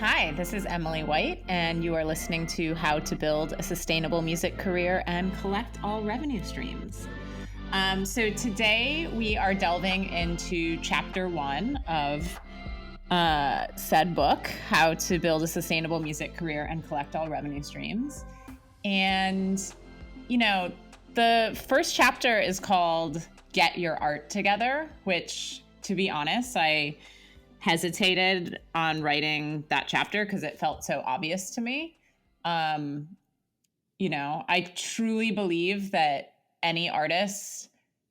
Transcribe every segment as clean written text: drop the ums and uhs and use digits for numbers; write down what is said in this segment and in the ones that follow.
Hi, this is Emily White, and you are listening to How to Build a Sustainable Music Career and Collect All Revenue Streams. So today we are delving into chapter 1 of said book, How to Build a Sustainable Music Career and Collect All Revenue Streams. And, the first chapter is called Get Your Art Together, which, to be honest, I hesitated on writing that chapter because it felt so obvious to me. I truly believe that any artist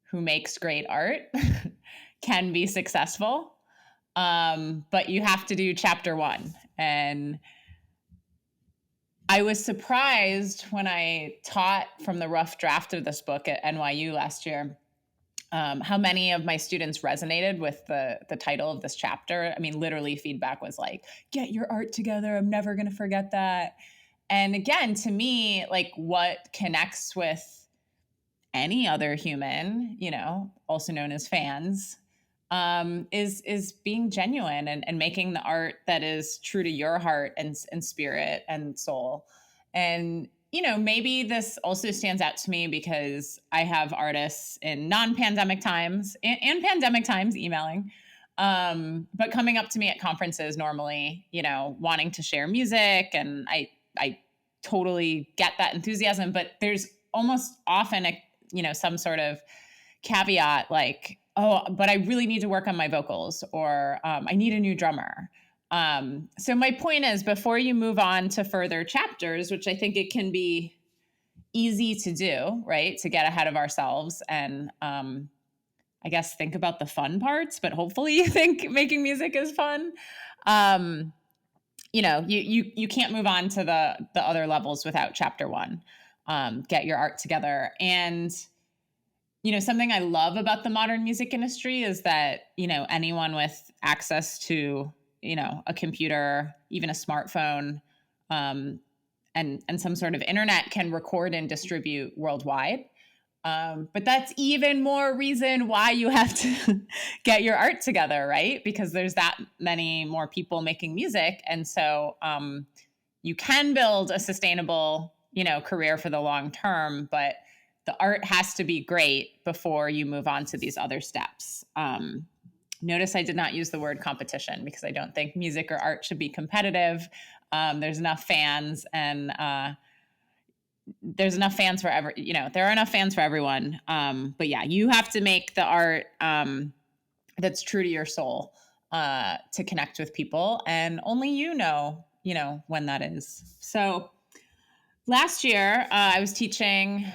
who makes great art can be successful. But you have to do chapter 1. And I was surprised when I taught from the rough draft of this book at NYU last year, how many of my students resonated with the title of this chapter. I mean, literally feedback was like, get your art together. I'm never going to forget that. And again, to me, like what connects with any other human, also known as fans, is being genuine and making the art that is true to your heart and spirit and soul. And maybe this also stands out to me because I have artists in non-pandemic times and pandemic times emailing, but coming up to me at conferences normally, wanting to share music. And I totally get that enthusiasm, but there's almost often some sort of caveat like, oh, but I really need to work on my vocals, or I need a new drummer. So my point is, before you move on to further chapters, which I think it can be easy to do, right? To get ahead of ourselves and I guess think about the fun parts, but hopefully you think making music is fun. You can't move on to the other levels without chapter 1. Get your art together. And something I love about the modern music industry is that, anyone with access to a computer, even a smartphone, and some sort of internet can record and distribute worldwide. But that's even more reason why you have to get your art together, right? Because there's that many more people making music. And so you can build a sustainable, career for the long term, but the art has to be great before you move on to these other steps. Notice I did not use the word competition because I don't think music or art should be competitive. There's enough fans, and there's enough fans for there are enough fans for everyone. But yeah, you have to make the art that's true to your soul to connect with people, and only you know when that is. So last year, I was teaching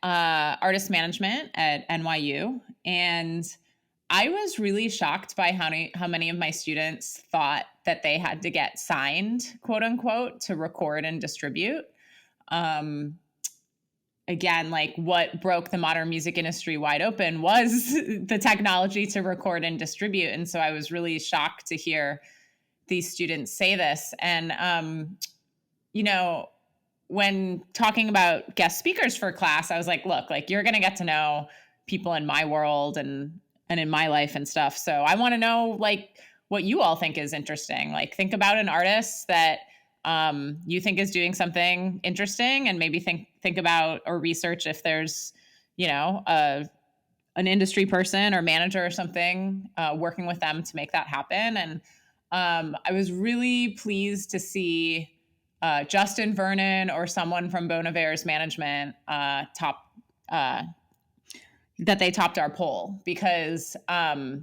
artist management at NYU, and I was really shocked by how many of my students thought that they had to get signed, quote unquote, to record and distribute. Again, like what broke the modern music industry wide open was the technology to record and distribute. And so I was really shocked to hear these students say this. And, when talking about guest speakers for class, I was like, look, like you're going to get to know people in my world and in my life and stuff. So I want to know like what you all think is interesting. Like think about an artist that you think is doing something interesting, and maybe think about or research if there's, an industry person or manager or something working with them to make that happen. And I was really pleased to see Justin Vernon or someone from Bon Iver's management that they topped our poll because, I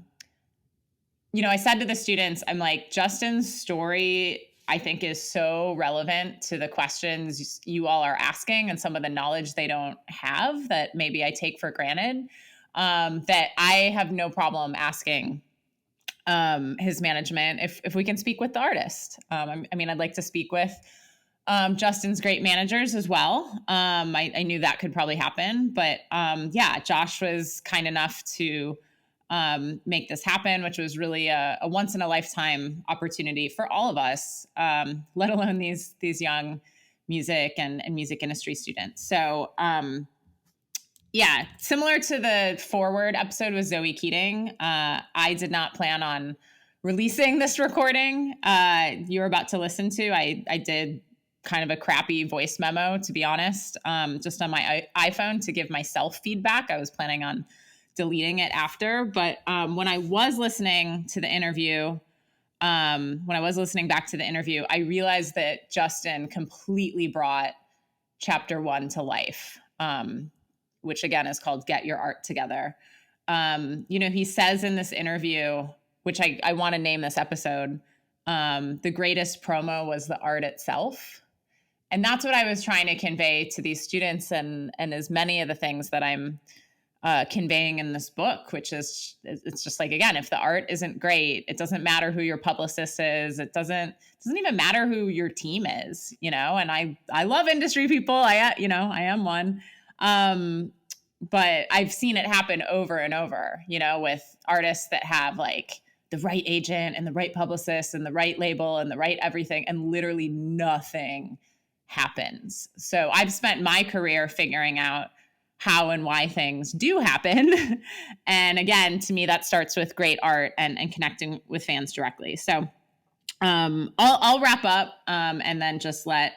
said to the students, I'm like, Justin's story, I think, is so relevant to the questions you all are asking and some of the knowledge they don't have that maybe I take for granted, that I have no problem asking his management if we can speak with the artist. I'd like to speak with Justin's great managers as well. I knew that could probably happen, but Josh was kind enough to make this happen, which was really a once in a lifetime opportunity for all of us, let alone these young music and music industry students. So similar to the Forward episode with Zoe Keating, I did not plan on releasing this recording you're about to listen to, I did kind of a crappy voice memo, to be honest, just on my iPhone to give myself feedback. I was planning on deleting it after, but when I was listening to the interview, when I was listening back to the interview, I realized that Justin completely brought chapter 1 to life, which again is called Get Your Art Together. He says in this interview, which I want to name this episode, the greatest promo was the art itself. And that's what I was trying to convey to these students, and as many of the things that I'm conveying in this book, which is, it's just like, again, if the art isn't great, it doesn't matter who your publicist is. It doesn't even matter who your team is, and I love industry people. I am one. But I've seen it happen over and over, with artists that have like the right agent and the right publicist and the right label and the right everything, and literally nothing happens. So I've spent my career figuring out how and why things do happen. And again, to me, that starts with great art and connecting with fans directly. So I'll wrap up and then just let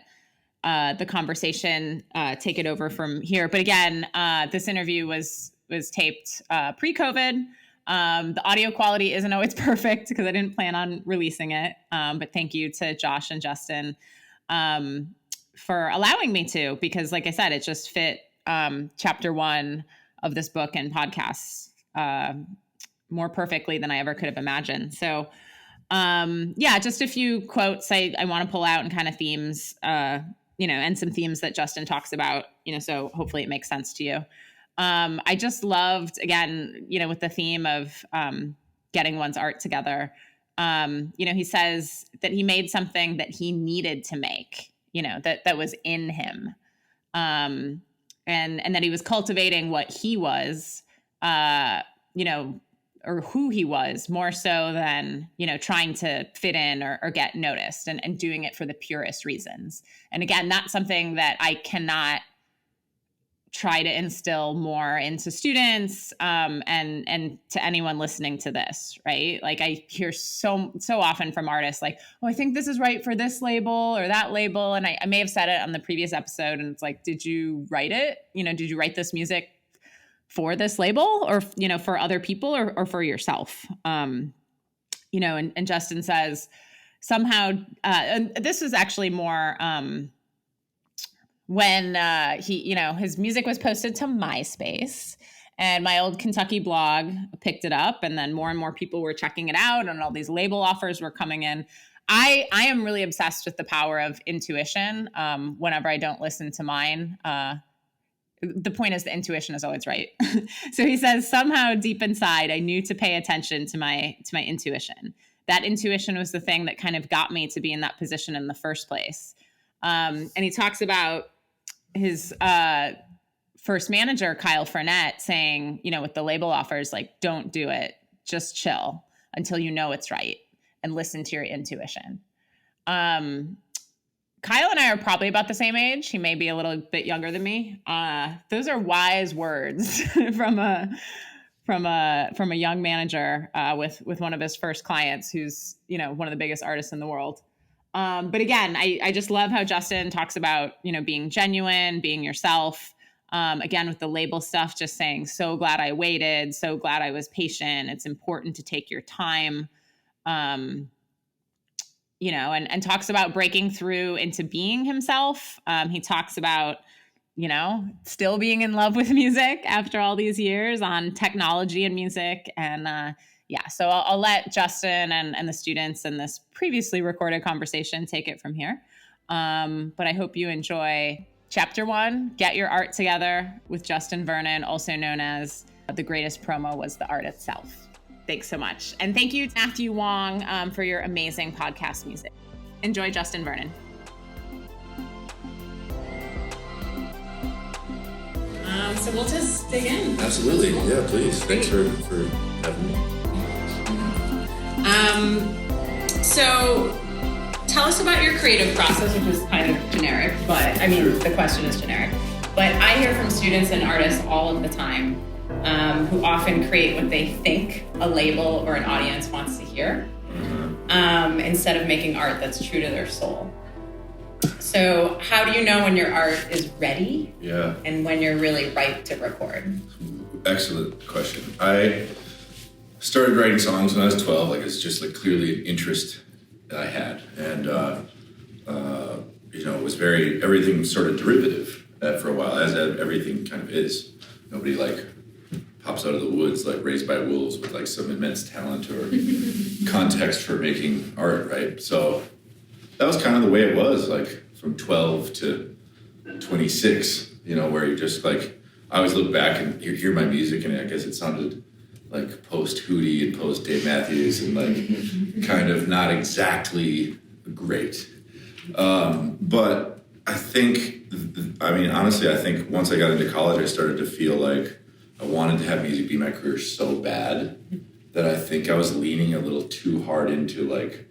the conversation take it over from here. But again, this interview was taped pre-COVID. The audio quality isn't always perfect because I didn't plan on releasing it. But thank you to Josh and Justin for allowing me to, because like I said, it just fit chapter 1 of this book and podcasts more perfectly than I ever could have imagined. So just a few quotes I want to pull out and kind of themes, and some themes that Justin talks about, so hopefully it makes sense to you. I just loved, again, with the theme of getting one's art together. He says that he made something that he needed to make, that was in him. And that he was cultivating what he was, or who he was, more so than, trying to fit in or get noticed, and doing it for the purest reasons. And again, that's something that I cannot try to instill more into students and to anyone listening to this, right? Like I hear so often from artists like, oh, I think this is right for this label or that label. And I may have said it on the previous episode, and it's like, did you write it? Did you write this music for this label or, for other people or for yourself? And Justin says somehow, and this was actually more, when he, his music was posted to MySpace, and my old Kentucky blog picked it up, and then more and more people were checking it out, and all these label offers were coming in. I am really obsessed with the power of intuition. Whenever I don't listen to mine, the point is the intuition is always right. So he says, somehow deep inside, I knew to pay attention to my intuition. That intuition was the thing that kind of got me to be in that position in the first place. And he talks about his first manager, Kyle Furnett, saying, with the label offers, like, don't do it. Just chill until you know it's right and listen to your intuition. Kyle and I are probably about the same age. He may be a little bit younger than me. Those are wise words from a young manager with one of his first clients, who's, one of the biggest artists in the world. But again, I just love how Justin talks about, being genuine, being yourself. Again, with the label stuff, just saying, so glad I waited, so glad I was patient. It's important to take your time, and talks about breaking through into being himself. He talks about, still being in love with music after all these years on technology and music. And, so I'll let Justin and the students in this previously recorded conversation take it from here. But I hope you enjoy Chapter 1, Get Your Art Together, with Justin Vernon, also known as The Greatest Promo Was the Art Itself. Thanks so much. And thank you to Matthew Wong for your amazing podcast music. Enjoy Justin Vernon. So we'll just dig in. Absolutely. Yeah, please. Great. Thanks for having me. So tell us about your creative process, which is kind of generic, but the question is generic. But I hear from students and artists all of the time who often create what they think a label or an audience wants to hear. instead of making art that's true to their soul. So how do you know when your art is ready? Yeah. And when you're really ripe to record? Excellent question. I started writing songs when I was 12. Like, it's just like clearly an interest that I had. And, it was everything sort of derivative for a while, as everything kind of is. Nobody like pops out of the woods like raised by wolves with like some immense talent or context for making art, right? So that was kind of the way it was, like from 12 to 26, where you just like, I always look back and hear my music, and I guess it sounded like post Hootie and post Dave Matthews and like kind of not exactly great. But I think, honestly, I think once I got into college, I started to feel like I wanted to have music be my career so bad that I think I was leaning a little too hard into like,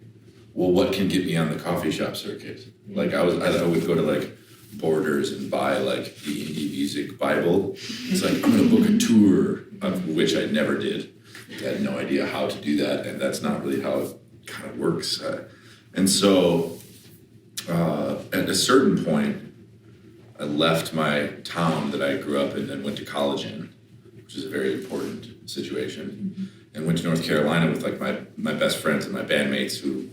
well, what can get me on the coffee shop circuit? Like I would go to like Borders and buy like the indie music Bible. It's like, I'm gonna book a tour, of which I never did. I had no idea how to do that, and that's not really how it kind of works. And so at a certain point, I left my town that I grew up in and went to college in, which is a very important situation, and went to North Carolina with like my best friends and my bandmates who,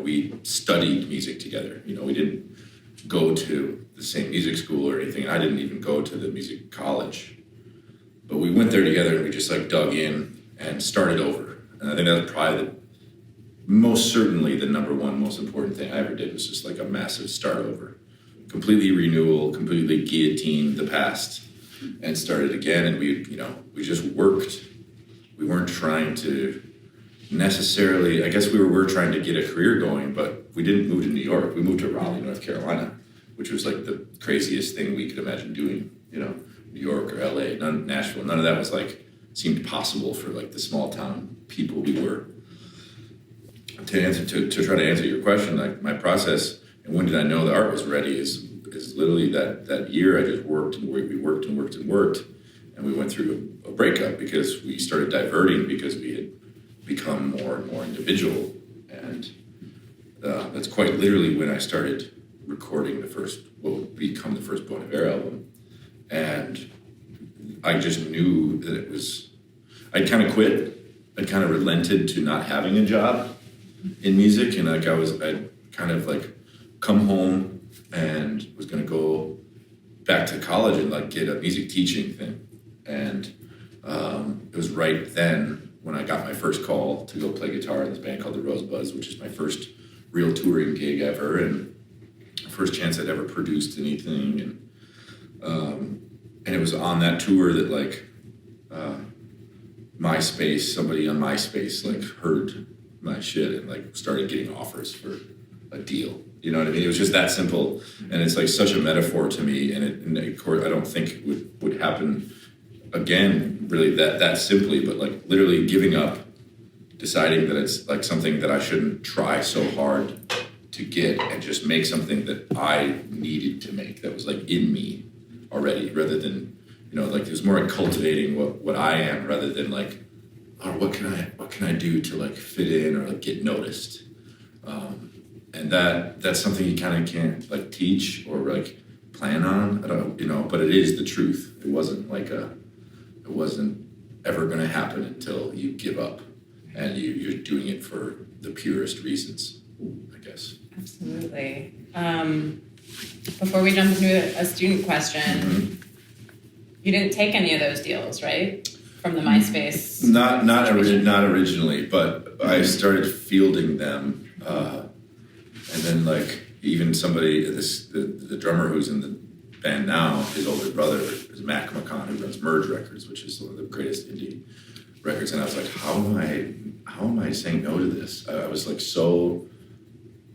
we studied music together. We didn't go to the same music school or anything. I didn't even go to the music college, but we went there together and we just like dug in and started over. And I think that was probably most certainly the number one most important thing I ever did, was just like a massive start over, completely renewal, completely guillotined the past and started again. And we just worked. We weren't trying to necessarily, I guess we were trying to get a career going, but we didn't move to New York. We moved to Raleigh, North Carolina, which was like the craziest thing we could imagine doing, New York or LA, Nashville, none of that was like, seemed possible for like the small town people we were. To try to answer your question, like my process and when did I know the art was ready is literally that year I just worked and we worked and worked and worked, and we went through a breakup because we started diverting because we had become more and more individual, and that's quite literally when I started recording what would become the first Bon Iver album, and I just knew that I'd kind of quit, I'd kind of relented to not having a job in music, and like I'd kind of like come home and was going to go back to college and like get a music teaching thing, and it was right then when I got my first call to go play guitar in this band called the Rosebuds, which is my first real touring gig ever, and first chance I'd ever produced anything, and it was on that tour that like somebody on MySpace like heard my shit and like started getting offers for a deal. You know what I mean? It was just that simple, and it's like such a metaphor to me. And of course, I don't think it would happen again, really that simply. But like literally giving up, deciding that it's like something that I shouldn't try so hard to get, and just make something that I needed to make that was like in me already, rather than like it was more like cultivating what I am rather than like, oh, what can I do to like fit in or like get noticed. And that's something you kind of can't like teach or like plan on. I don't, but it is the truth. It wasn't ever going to happen until you give up and you're doing it for the purest reasons, I guess. Absolutely. Before we jump into a student question, you didn't take any of those deals, right? From the MySpace? Not originally, but I started fielding them. And then like even somebody, the drummer who's in the band now, his older brother is Mac McCon, who runs Merge Records, which is one of the greatest indie records. And I was like, how am I saying no to this? I was like so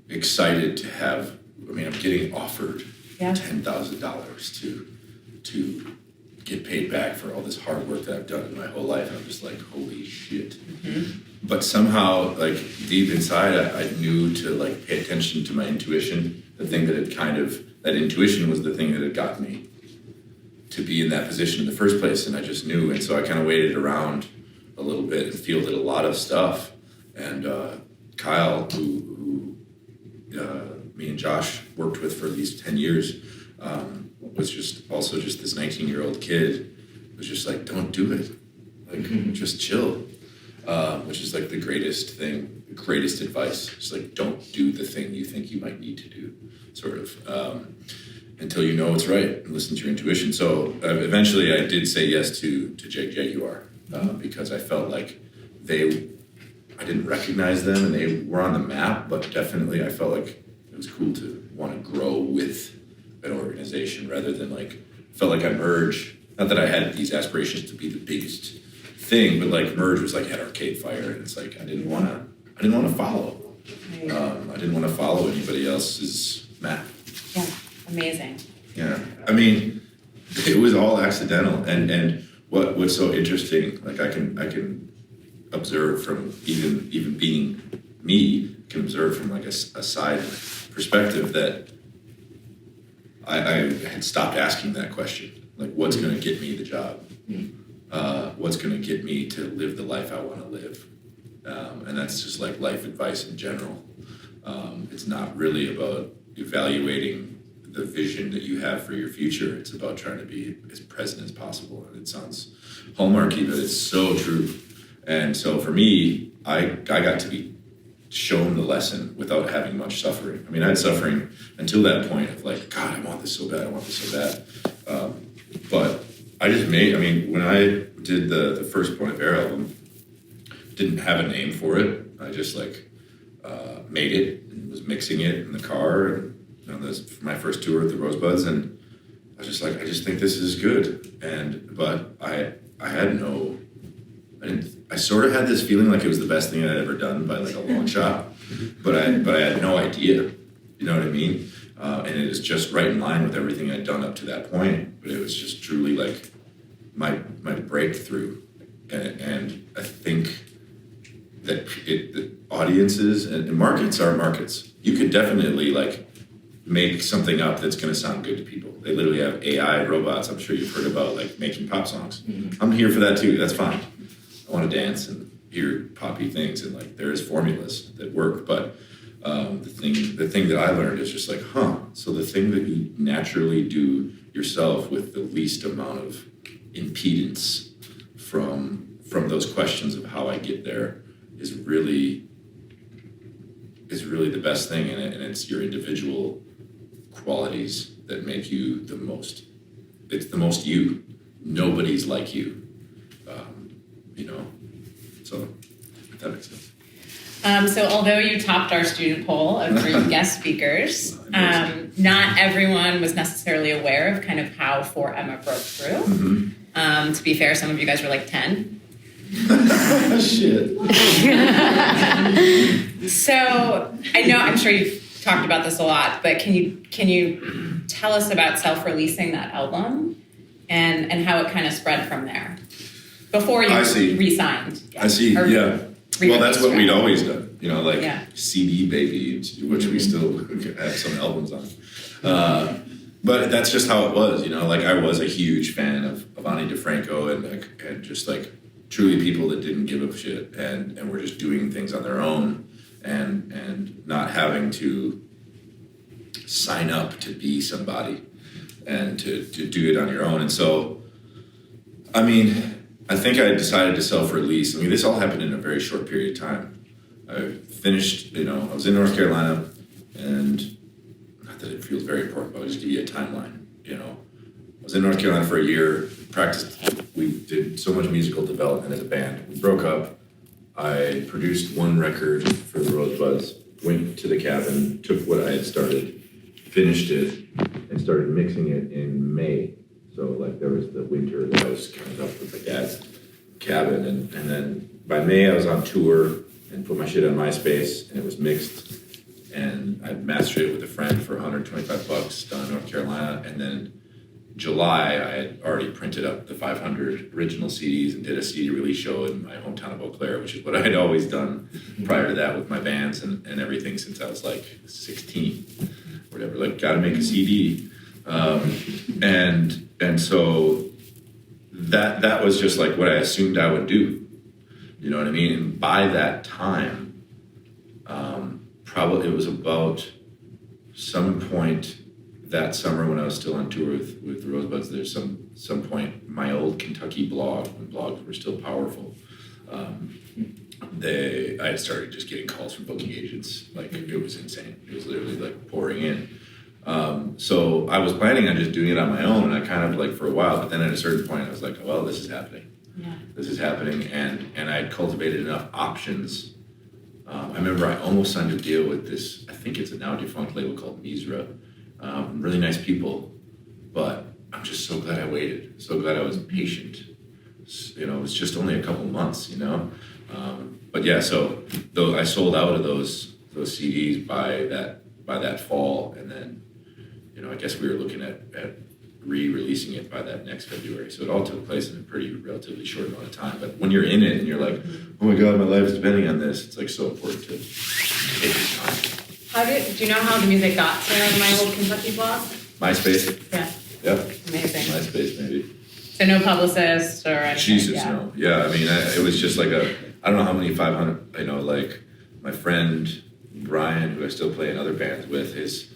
excited to have, I'm getting offered $10,000 to get paid back for all this hard work that I've done in my whole life. And I'm just like, holy shit. Mm-hmm. But somehow, like deep inside, I knew to like pay attention to my intuition. The thing that intuition was the thing that had got me to be in that position in the first place. And I just knew. And so I kind of waited around a little bit and fielded a lot of stuff, and Kyle, who me and Josh worked with for at least 10 years, was just this 19-year-old kid, was just like, don't do it. Like, just chill. Which is like the greatest advice. Just like, don't do the thing you think you might need to do, sort of, until you know it's right, and listen to your intuition. So eventually I did say yes to Jaguar, because I felt like I didn't recognize them and they were on the map, but definitely I felt like it was cool to want to grow with an organization rather than felt like I merged. Not that I had these aspirations to be the biggest thing, but like Merge was like had Arcade Fire, and it's like I didn't want to follow. I didn't want to follow anybody else's map. Yeah, amazing. Yeah, I mean, it was all accidental, and what's so interesting, like I can observe from even being me, can observe from like a side perspective that I had stopped asking that question, like what's going to get me the job. What's going to get me to live the life I want to live. And that's just like life advice in general. It's not really about evaluating the vision that you have for your future. It's about trying to be as present as possible. And it sounds hallmarky, but it's so true. And so for me, I got to be shown the lesson without having much suffering. I mean, I had suffering until that point of like, God, I want this so bad. But I just when I did the first Point of Air album, didn't have a name for it. I just made it and was mixing it in the car and for my first tour with the Rosebuds, and I was just like, I just think this is good. But I sort of had this feeling like it was the best thing I'd ever done by like a long shot, but I had no idea, you know what I mean? And it was just right in line with everything I'd done up to that point, but it was just truly like my breakthrough. And I think that the audiences and markets are markets. You could definitely like make something up that's going to sound good to people. They literally have AI robots. I'm sure you've heard about like making pop songs. Mm-hmm. I'm here for that too. That's fine. I want to dance and hear poppy things, and like there is formulas that work. But the thing that I learned is just like, so the thing that you naturally do yourself with the least amount of impedance from those questions of how I get there is really the best thing, and it's your individual qualities that make you the most. It's the most you. Nobody's like you. So if that makes sense. So although you topped our student poll of great guest speakers, not everyone was necessarily aware of kind of how 4Emma broke through. Mm-hmm. To be fair, some of you guys were like 10. Shit. So I'm sure you've talked about this a lot, but can you tell us about self-releasing that album and how it kind of spread from there before you re-signed? I see. Yeah. Well, that's what we'd always done, CD Baby, which we still have some albums on. But that's just how it was, I was a huge fan of Ani DeFranco and just like truly people that didn't give a shit and were just doing things on their own and not having to sign up to be somebody and to do it on your own. And so, I think I decided to self-release. This all happened in a very short period of time. I finished, I was in North Carolina, and not that it feels very important, but I'll just give you a timeline. I was in North Carolina for a year, practiced. We did so much musical development as a band. We broke up. I produced one record for the Rosebuds, went to the cabin, took what I had started, finished it, and started mixing it in May. So there was the winter that I was kind of up with my dad's cabin, and then by May I was on tour and put my shit on MySpace, and it was mixed, and I mastered it with a friend for $125 down in North Carolina, and then July I had already printed up the 500 original CDs and did a CD release show in my hometown of Eau Claire, which is what I had always done prior to that with my bands and everything since I was 16, whatever, gotta make a CD. And so that was just what I assumed I would do. You know what I mean? And by that time, Probably it was about some point that summer when I was still on tour with the Rosebuds. There's some point my old Kentucky blog, when blogs were still powerful. I started just getting calls from booking agents. Like, it was insane. It was literally like pouring in. So I was planning on just doing it on my own, and I kind of like for a while, but then at a certain point I was like, well, this is happening. Yeah. This is happening, and I had cultivated enough options. I remember I almost signed a deal with this, I think it's a now defunct label called Misra. Really nice people, but I'm just so glad I waited. So glad I was patient. You know, it was just only a couple months, you know? But yeah, so though I sold out of those CDs by that fall, and then, you know, I guess we were looking at re-releasing it by that next February. So it all took place in a pretty relatively short amount of time. But when you're in it and you're like, oh my God, my life is depending on this, it's like so important to take your time. Do you know how the music got to my old Kentucky blog? MySpace? Yeah. Yep. Amazing. MySpace, maybe. So no publicist or anything? Jesus, no. Yeah, I mean, it was just like I don't know how many 500, you know, like my friend Brian, who I still play in other bands with, his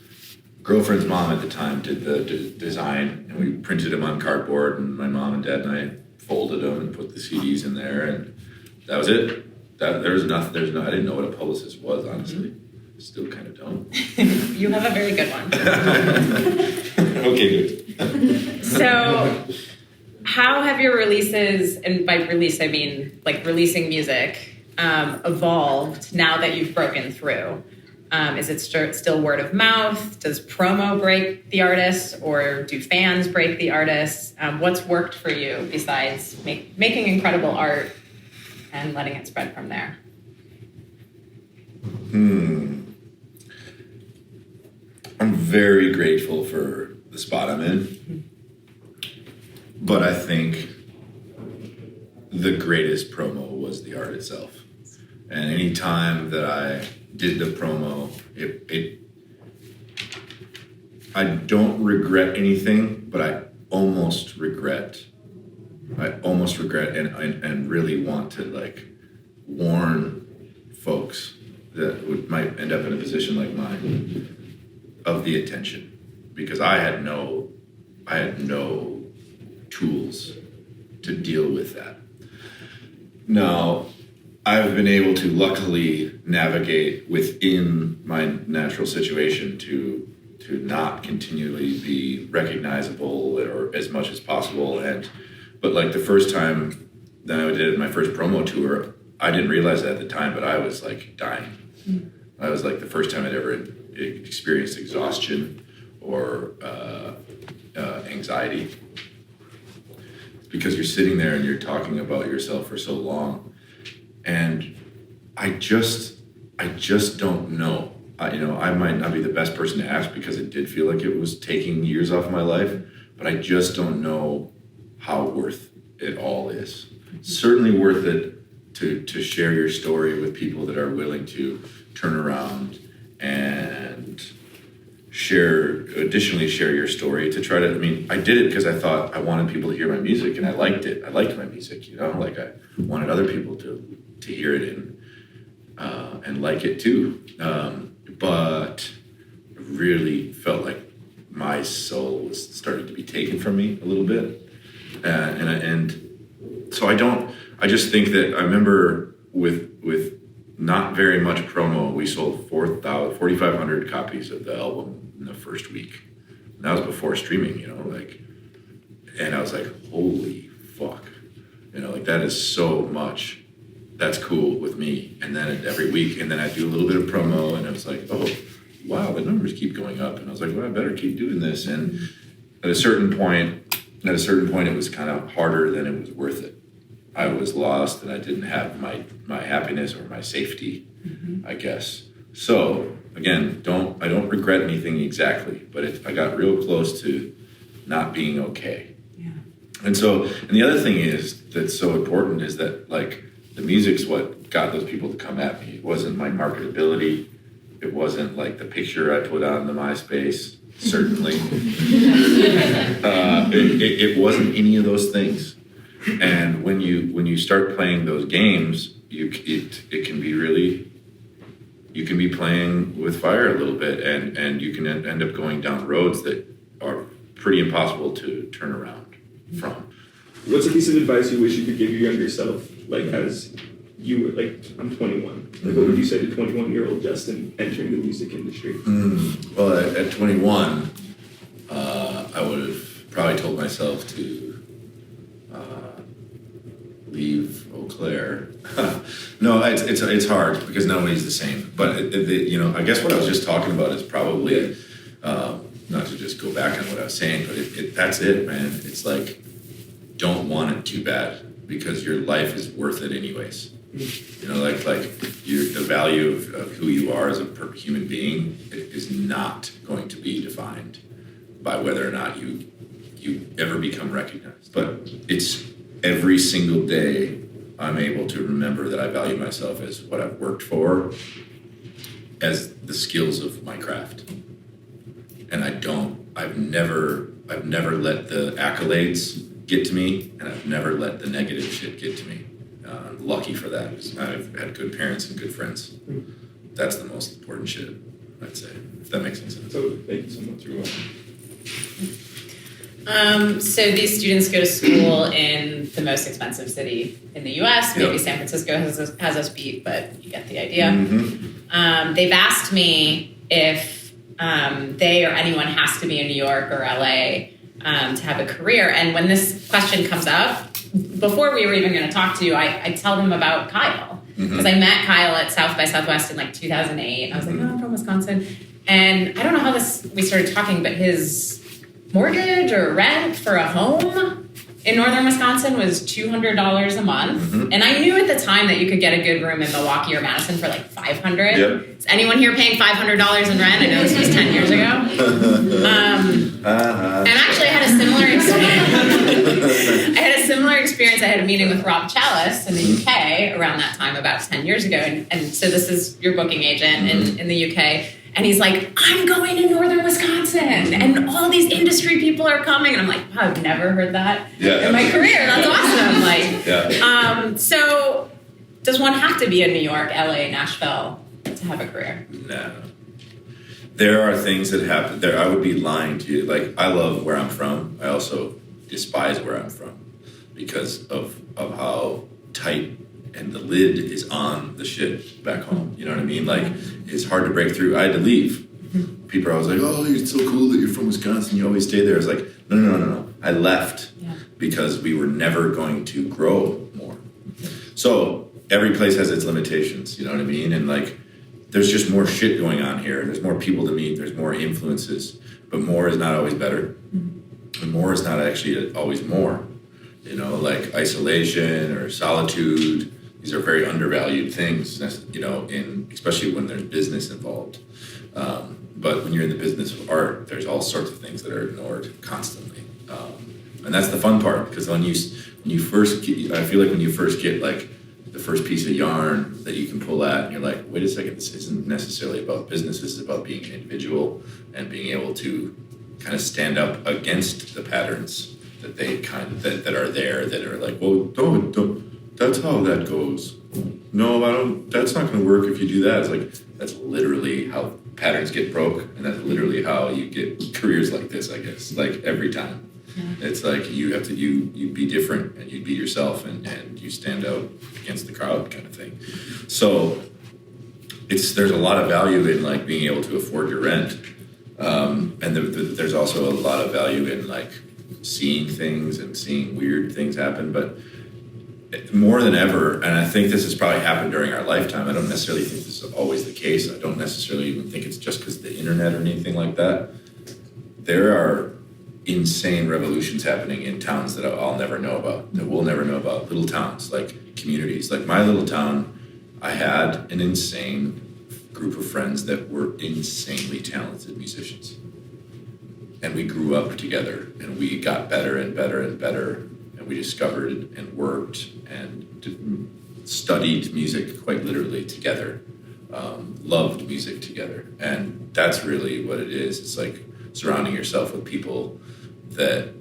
girlfriend's mom at the time did the design, and we printed them on cardboard, and my mom and dad and I folded them and put the CDs in there, and that was it. There's no, I didn't know what a publicist was, honestly. Still kind of don't. You have a very good one. Okay, good. So, how have your releases, and by release I mean like releasing music, evolved now that you've broken through? Is it still word of mouth? Does promo break the artist, or do fans break the artist? What's worked for you besides making incredible art and letting it spread from there? I'm very grateful for the spot I'm in, but I think the greatest promo was the art itself. And any time that I did the promo, I don't regret anything, but I almost regret and really want to like warn folks that might end up in a position like mine of the attention, because I had no tools to deal with that. Now, I've been able to luckily navigate within my natural situation to not continually be recognizable or as much as possible. But like the first time that I did my first promo tour, I didn't realize that at the time, but I was like dying. I was like the first time I'd ever experienced exhaustion or anxiety. It's because you're sitting there and you're talking about yourself for so long. And I just don't know. I might not be the best person to ask, because it did feel like it was taking years off my life, but I just don't know how worth it all is. Certainly worth it to share your story with people that are willing to turn around and additionally share your story to try to, I did it because I thought I wanted people to hear my music, and I liked it. I liked my music, like I wanted other people to hear it and like it too. But I really felt like my soul was starting to be taken from me a little bit. And so I just think that I remember with not very much promo, we sold 4,500 copies of the album in the first week. And that was before streaming, and I was like, holy fuck, that is so much. That's cool with me. And then every week, and then I do a little bit of promo, and I was like, oh, wow, the numbers keep going up. And I was like, well, I better keep doing this. And at a certain point, it was kind of harder than it was worth it. I was lost, and I didn't have my happiness or my safety, I guess. So again, I don't regret anything exactly, but I got real close to not being okay. Yeah. And the other thing that's so important is that the music's what got those people to come at me. It wasn't my marketability. It wasn't like the picture I put on the MySpace, certainly. It wasn't any of those things. And when you start playing those games, it can be really you can be playing with fire a little bit, and you can end up going down roads that are pretty impossible to turn around from. What's a piece of advice you wish you could give your younger self, like as you were, like, I'm 21. Like, what would you say to 21-year-old Justin entering the music industry? Well, at 21, I would have probably told myself to leave Eau Claire. No, it's hard because nobody's the same. But I guess what I was just talking about is probably not to just go back on what I was saying, but that's it, man. It's like, don't want it too bad because your life is worth it anyways. The value of who you are as a human being is not going to be defined by whether or not you ever become recognized. But it's every single day I'm able to remember that I value myself as what I've worked for, as the skills of my craft. And I've never let the accolades get to me, and I've never let the negative shit get to me. I'm lucky for that. I've had good parents and good friends. That's the most important shit, I'd say, if that makes any sense. So thank you so much. You're welcome. So these students go to school in the most expensive city in the U.S. Maybe San Francisco has us beat, but you get the idea. They've asked me if they or anyone has to be in New York or L.A. To have a career. And when this question comes up, before we were even going to talk to you, I tell them about Kyle. Because I met Kyle at South by Southwest in like 2008. And I was like, I'm from Wisconsin. And I don't know how we started talking, but his mortgage or rent for a home in northern Wisconsin was $200 a month. And I knew at the time that you could get a good room in Milwaukee or Madison for like $500. Yep. Is anyone here paying $500 in rent? I know this was 10 years ago. And actually I had a similar experience. I had a meeting with Rob Chalice in the UK around that time, about 10 years ago. And so this is your booking agent in the UK. And he's like, I'm going to northern Wisconsin, and all these industry people are coming. And I'm like, wow, I've never heard that in my career. That's awesome. So does one have to be in New York, LA, Nashville to have a career? No. There are things that happen there. I would be lying to you. Like, I love where I'm from. I also despise where I'm from because of how tight and the lid is on the shit back home. You know what I mean? Like, it's hard to break through. I had to leave. People are always like, oh, it's so cool that you're from Wisconsin. You always stay there. It's like, no. I left because we were never going to grow more. So every place has its limitations. You know what I mean? And like, there's just more shit going on here. There's more people to meet. There's more influences. But more is not always better. And more is not actually always more. You know, like isolation or solitude. These are very undervalued things, you know, especially when there's business involved. But when you're in the business of art, there's all sorts of things that are ignored constantly. And that's the fun part, because when you first get, I feel like when you first get like the first piece of yarn that you can pull at, and you're like, wait a second, this isn't necessarily about business. This is about being an individual and being able to kind of stand up against the patterns that they that are there, that are like, well, don't. That's how that goes. No, I don't. That's not going to work if you do that. It's like, that's literally how patterns get broke, and that's literally how you get careers like this, I guess. Like, every time. It's like, you have to you be different, and you be yourself, and you stand out against the crowd, kind of thing. So there's a lot of value in like being able to afford your rent, and there's also a lot of value in like seeing things and seeing weird things happen, but more than ever, and I think this has probably happened during our lifetime. I don't necessarily think this is always the case. I don't necessarily even think it's just because of the internet or anything like that. There are insane revolutions happening in towns that I'll never know about, that we'll never know about. Little towns, like communities. Like my little town, I had an insane group of friends that were insanely talented musicians. And we grew up together, and we got better and better and better. And we discovered and worked and studied music quite literally together, loved music together. And that's really what it is. It's like surrounding yourself with people that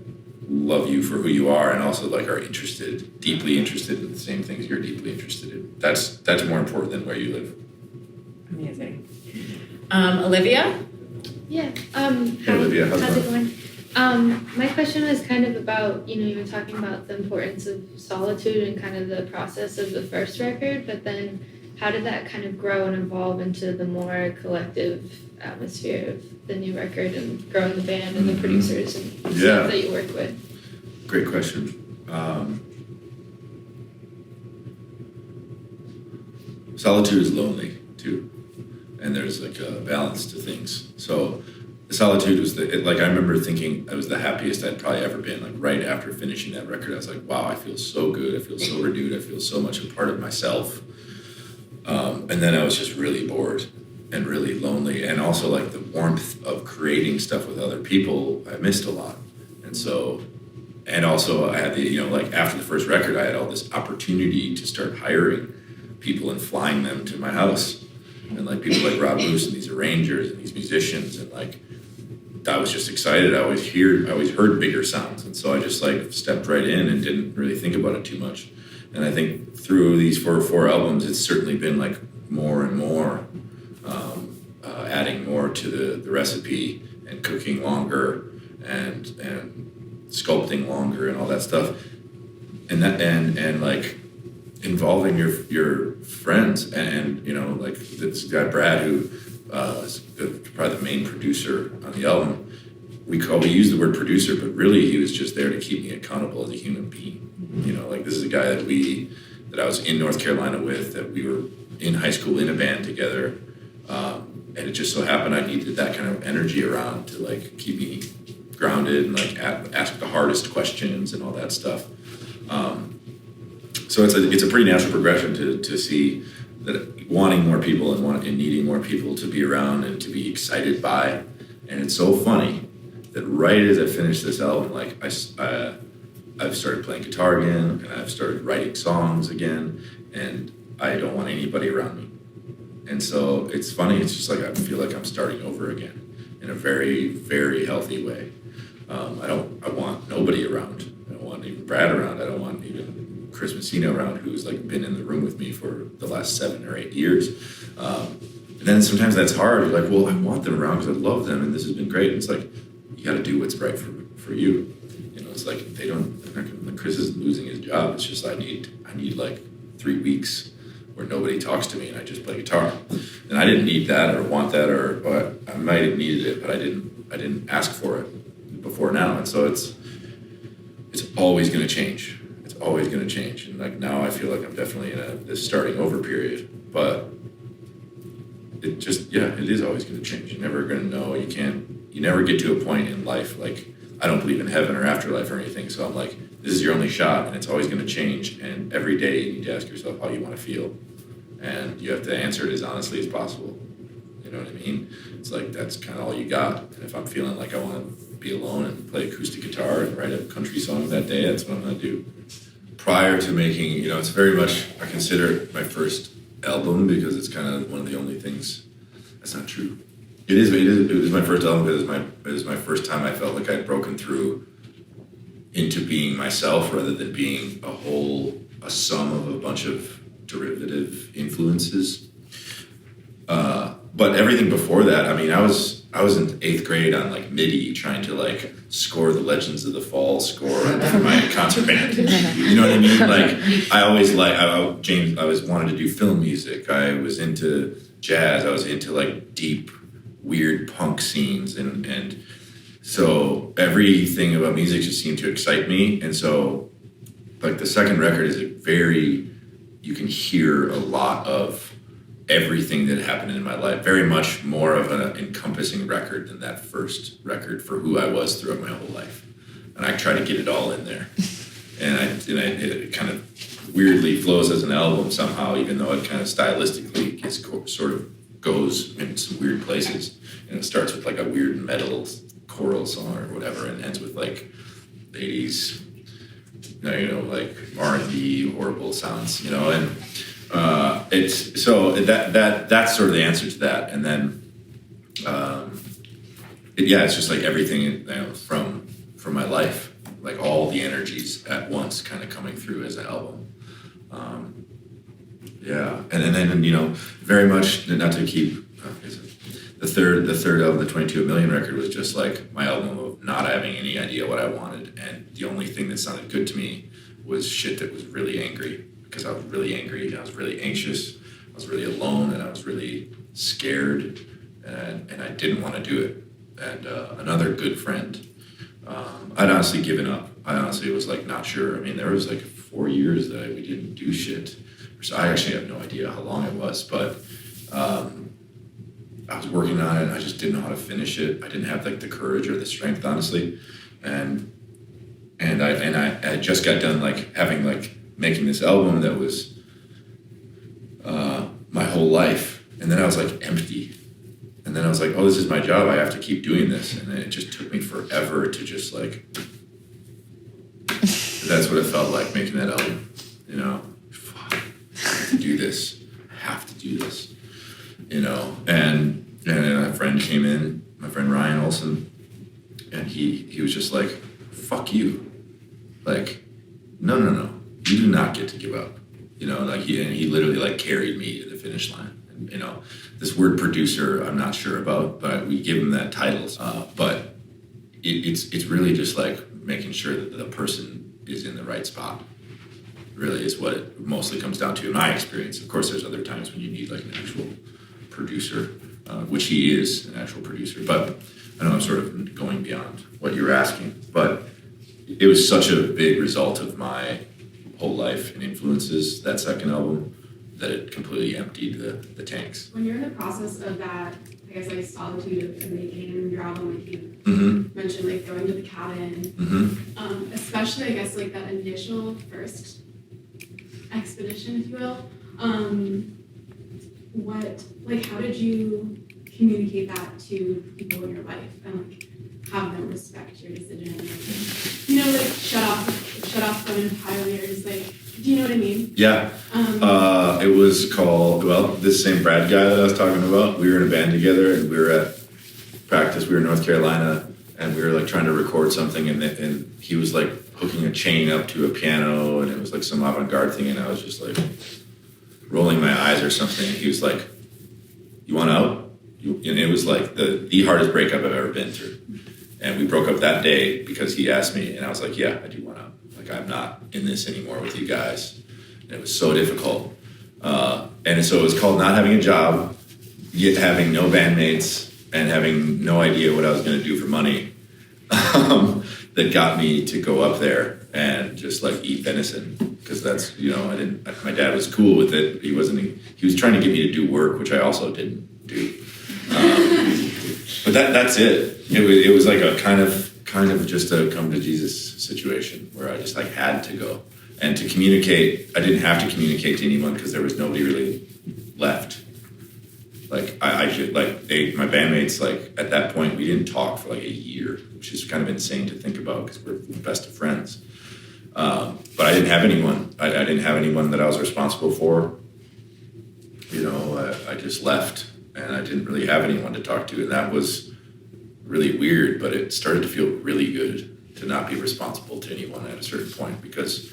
love you for who you are, and also like are deeply interested in the same things you're deeply interested in. That's more important than where you live. Amazing. Olivia? Yeah. Hey, Olivia, how's how's it it going? My question was kind of about, you were talking about the importance of solitude and kind of the process of the first record, but then how did that kind of grow and evolve into the more collective atmosphere of the new record and growing the band and the producers and stuff that you work with? Great question. Solitude is lonely too, and there's like a balance to things. So the solitude was I remember thinking I was the happiest I'd probably ever been. Like right after finishing that record, I was like, wow, I feel so good. I feel so renewed. I feel so much a part of myself. And then I was just really bored and really lonely, and also like the warmth of creating stuff with other people I missed a lot. And so, and also I had the, after the first record, I had all this opportunity to start hiring people and flying them to my house, and like people like Rob Moose and these arrangers and these musicians, and like I was just excited. I always heard bigger sounds, and so I just like stepped right in and didn't really think about it too much. And I think through these four albums, it's certainly been like more and more adding more to the recipe and cooking longer and sculpting longer and all that stuff, and like involving your friends and like this guy Brad, who is probably the main producer on the album. We use the word producer, but really he was just there to keep me accountable as a human being. Like this is a guy that I was in North Carolina with, that we were in high school in a band together, and it just so happened I needed that kind of energy around to like keep me grounded and like ask the hardest questions and all that stuff. So it's a pretty natural progression to see that wanting more people and needing more people to be around and to be excited by. And it's so funny that right as I finished this album, like I've started playing guitar again, and I've started writing songs again, and I don't want anybody around me. And so it's funny, it's just like I feel like I'm starting over again in a very, very healthy way. I want nobody around. I don't want even Brad around. I don't want even Chris Messina around, who's like been in the room with me for the last 7 or 8 years. And then sometimes that's hard. You're like, well, I want them around because I love them and this has been great. And it's like, you got to do what's right for you. It's like Chris is losing his job. It's just I need like 3 weeks where nobody talks to me and I just play guitar. And I didn't need that or want that, or I might have needed it, but I didn't ask for it before now. And so it's always going to change. It's always going to change. And like now I feel like I'm definitely in this starting over period, but it is always going to change. You're never going to know. You never get to a point in life, like I don't believe in heaven or afterlife or anything. So I'm like, this is your only shot and it's always going to change. And every day you need to ask yourself how you want to feel. And you have to answer it as honestly as possible. You know what I mean? It's like, that's kind of all you got. And if I'm feeling like I want to be alone and play acoustic guitar and write a country song that day, that's what I'm going to do. Prior to making, it's very much, I consider it my first album because it's kind of one of the only things, that's not true. It was my first album because it was my first time I felt like I'd broken through into being myself rather than being a sum of a bunch of derivative influences. But everything before that, I mean, I was in 8th grade on like MIDI trying to like score the Legends of the Fall score for my concert band. You know what I mean? Like I always wanted to do film music. I was into jazz. I was into like deep, weird punk scenes, and so everything about music just seemed to excite me. And so like the second record is you can hear a lot of everything that happened in my life, very much more of an encompassing record than that first record for who I was throughout my whole life. And I try to get it all in there. And it kind of weirdly flows as an album somehow, even though it kind of stylistically sort of goes in some weird places. And it starts with like a weird metal choral song or whatever, and ends with like 80s, like R&B horrible sounds, and it's so that's sort of the answer to that. And then it's just like everything from my life, like all the energies at once kind of coming through as an album. Yeah, and then very much not to keep the third album, the 22 Million record, was just like my album of not having any idea what I wanted, and the only thing that sounded good to me was shit that was really angry, because I was really angry, I was really anxious, I was really alone, and I was really scared, and I didn't want to do it. And another good friend, I'd honestly given up. I honestly was like not sure. I mean, there was like 4 years that we didn't do shit. So I actually have no idea how long it was, but I was working on it and I just didn't know how to finish it. I didn't have like the courage or the strength, honestly. And I just got done like having like making this album that was my whole life. And then I was like empty. And then I was like, oh, this is my job. I have to keep doing this. And it just took me forever to just like, that's what it felt like making that album, fuck, I have to do this. I have to do this, and then a friend came in, my friend Ryan Olson, and he was just like, fuck you. Like, no, you do not get to give up. He literally like carried me to the finish line. And, this word producer, I'm not sure about, but we give him that title. But it's really just like making sure that the person is in the right spot. Really is what it mostly comes down to in my experience. Of course, there's other times when you need like an actual producer, which he is an actual producer. But I know I'm sort of going beyond what you were asking, but it was such a big result of my whole life and influences, that second album, that it completely emptied the tanks. When you're in the process of that, I guess like solitude of making your album, like you mentioned, like going to the cabin, especially I guess like that initial first expedition, if you will. How did you communicate that to people in your life and like have them respect your decision? Like shut off them entirely, or just like, do you know what I mean? Yeah. It was called, this same Brad guy that I was talking about, we were in a band together and we were at practice. We were in North Carolina and we were like trying to record something, and he was like hooking a chain up to a piano, and it was like some avant-garde thing, and I was just like rolling my eyes or something. And he was like, you want out? And it was like the hardest breakup I've ever been through. And we broke up that day because he asked me, and I was like, yeah, I do want out. Like, I'm not in this anymore with you guys. And it was so difficult. And so it was called not having a job, yet having no bandmates, and having no idea what I was going to do for money, that got me to go up there and just like eat venison, because that's, my dad was cool with it. He was trying to get me to do work, which I also didn't do. But that's it. It was like a kind of just a come to Jesus situation where I just like had to go. And to communicate, I didn't have to communicate to anyone because there was nobody really left. Like my bandmates, like at that point, we didn't talk for like a year, which is kind of insane to think about because we're the best of friends. But I didn't have anyone. I didn't have anyone that I was responsible for. I just left, and I didn't really have anyone to talk to, and that was really weird. But it started to feel really good to not be responsible to anyone at a certain point, because,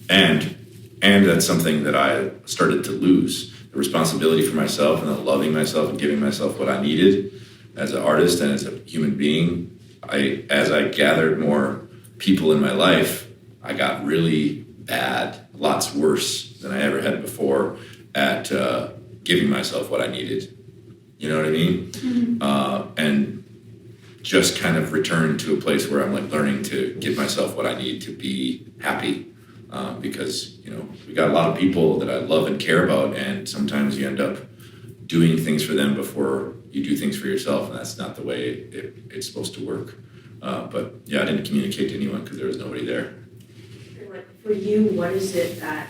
and that's something that I started to lose. The responsibility for myself and the loving myself and giving myself what I needed as an artist and as a human being. As I gathered more people in my life, I got really bad, lots worse than I ever had before at giving myself what I needed. You know what I mean? Mm-hmm. And just kind of returned to a place where I'm like learning to give myself what I need to be happy. Because, we got a lot of people that I love and care about, and sometimes you end up doing things for them before you do things for yourself, and that's not the way it's supposed to work. But yeah, I didn't communicate to anyone because there was nobody there. And like for you, what is it that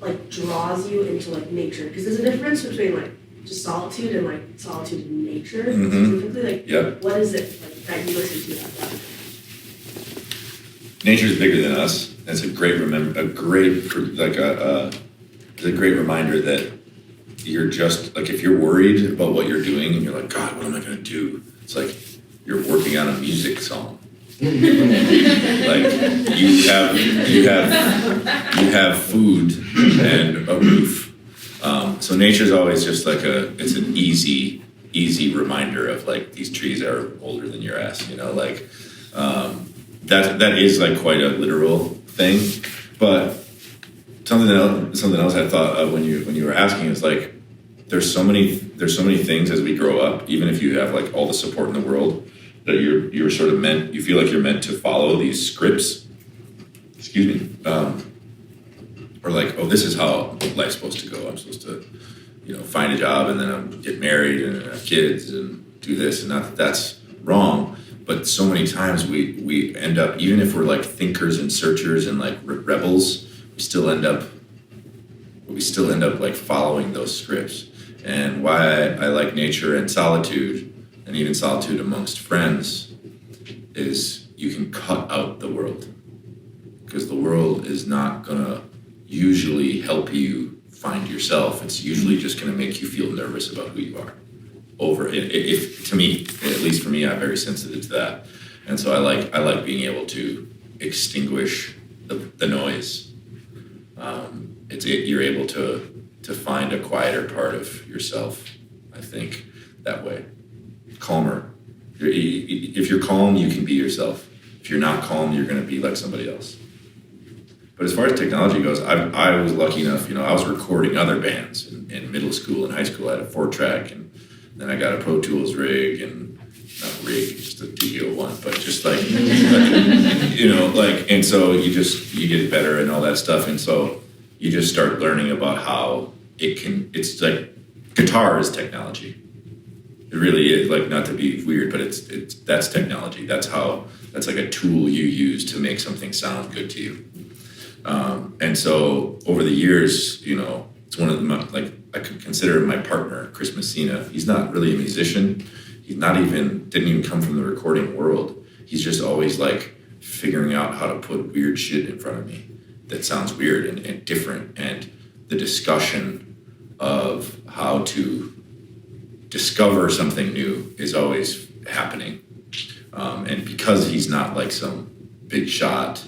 like draws you into like nature? Because there's a difference between like just solitude and like solitude in nature. Mm-hmm. Specifically, like yep. What is it like that you listen to that? Nature is bigger than us. That's a great reminder that you're just like, if you're worried about what you're doing and you're like, God, what am I going to do? It's like you're working on a music song. Like you have food and a roof So nature's always just like it's an easy reminder of like these trees are older than your ass, like that is like quite a literal thing. But something else I thought of when you were asking is like there's so many things as we grow up, even if you have like all the support in the world, that you're sort of you feel like you're meant to follow these scripts. Excuse me. Or like, oh, this is how life's supposed to go. I'm supposed to, find a job and then I'm get married and have kids and do this, and not that that's wrong. But so many times we end up, even if we're like thinkers and searchers and like rebels, we still end up like following those scripts. And why I like nature and solitude, and even solitude amongst friends, is you can cut out the world, because the world is not gonna usually help you find yourself. It's usually just gonna make you feel nervous about who you are. If to me, at least for me, I'm very sensitive to that, and so I like being able to extinguish the noise. You're able to find a quieter part of yourself, I think, that way. Calmer. If you're calm, you can be yourself. If you're not calm, you're going to be like somebody else. But as far as technology goes, I was lucky enough, I was recording other bands in middle school and high school. I had a 4-track, and then I got a Pro Tools rig, and not a rig, just a DO1, but just like, and so you get better and all that stuff. And so you just start learning about how it's like guitar is technology. It really is, like, not to be weird, but that's technology. That's like a tool you use to make something sound good to you. And so over the years, it's one of the, I could consider my partner, Chris Messina. He's not really a musician. He's didn't even come from the recording world. He's just always like figuring out how to put weird shit in front of me that sounds weird and different. And the discussion of how to discover something new is always happening. And because he's not like some big shot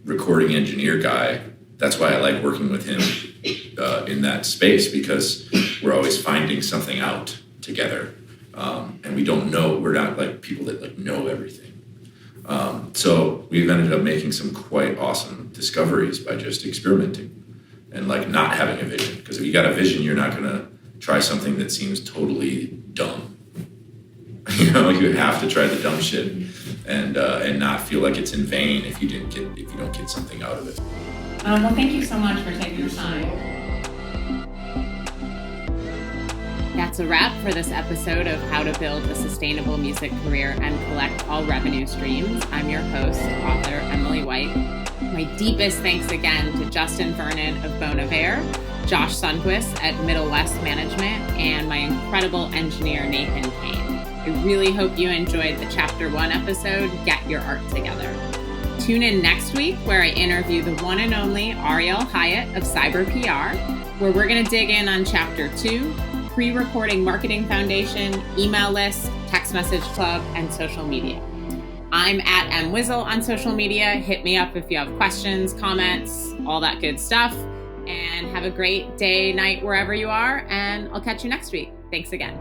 recording engineer guy, that's why I like working with him in that space, because we're always finding something out together. And we're not like people that like know everything. So we've ended up making some quite awesome discoveries by just experimenting and like not having a vision. Because if you got a vision, you're not gonna try something that seems totally dumb. You have to try the dumb shit and not feel like it's in vain if you don't get something out of it. Well, thank you so much for taking the time. That's a wrap for this episode of How to Build a Sustainable Music Career and Collect All Revenue Streams. I'm your host, author Emily White. My deepest thanks again to Justin Vernon of Bon Iver, Josh Sundquist at Middle West Management, and my incredible engineer, Nathan Kane. I really hope you enjoyed the Chapter 1 episode, Get Your Art Together. Tune in next week where I interview the one and only Ariel Hyatt of Cyber PR, where we're going to dig in on Chapter 2, pre-recording marketing foundation, email list, text message club, and social media. I'm at mwizzle on social media. Hit me up if you have questions, comments, all that good stuff. And have a great day, night, wherever you are. And I'll catch you next week. Thanks again.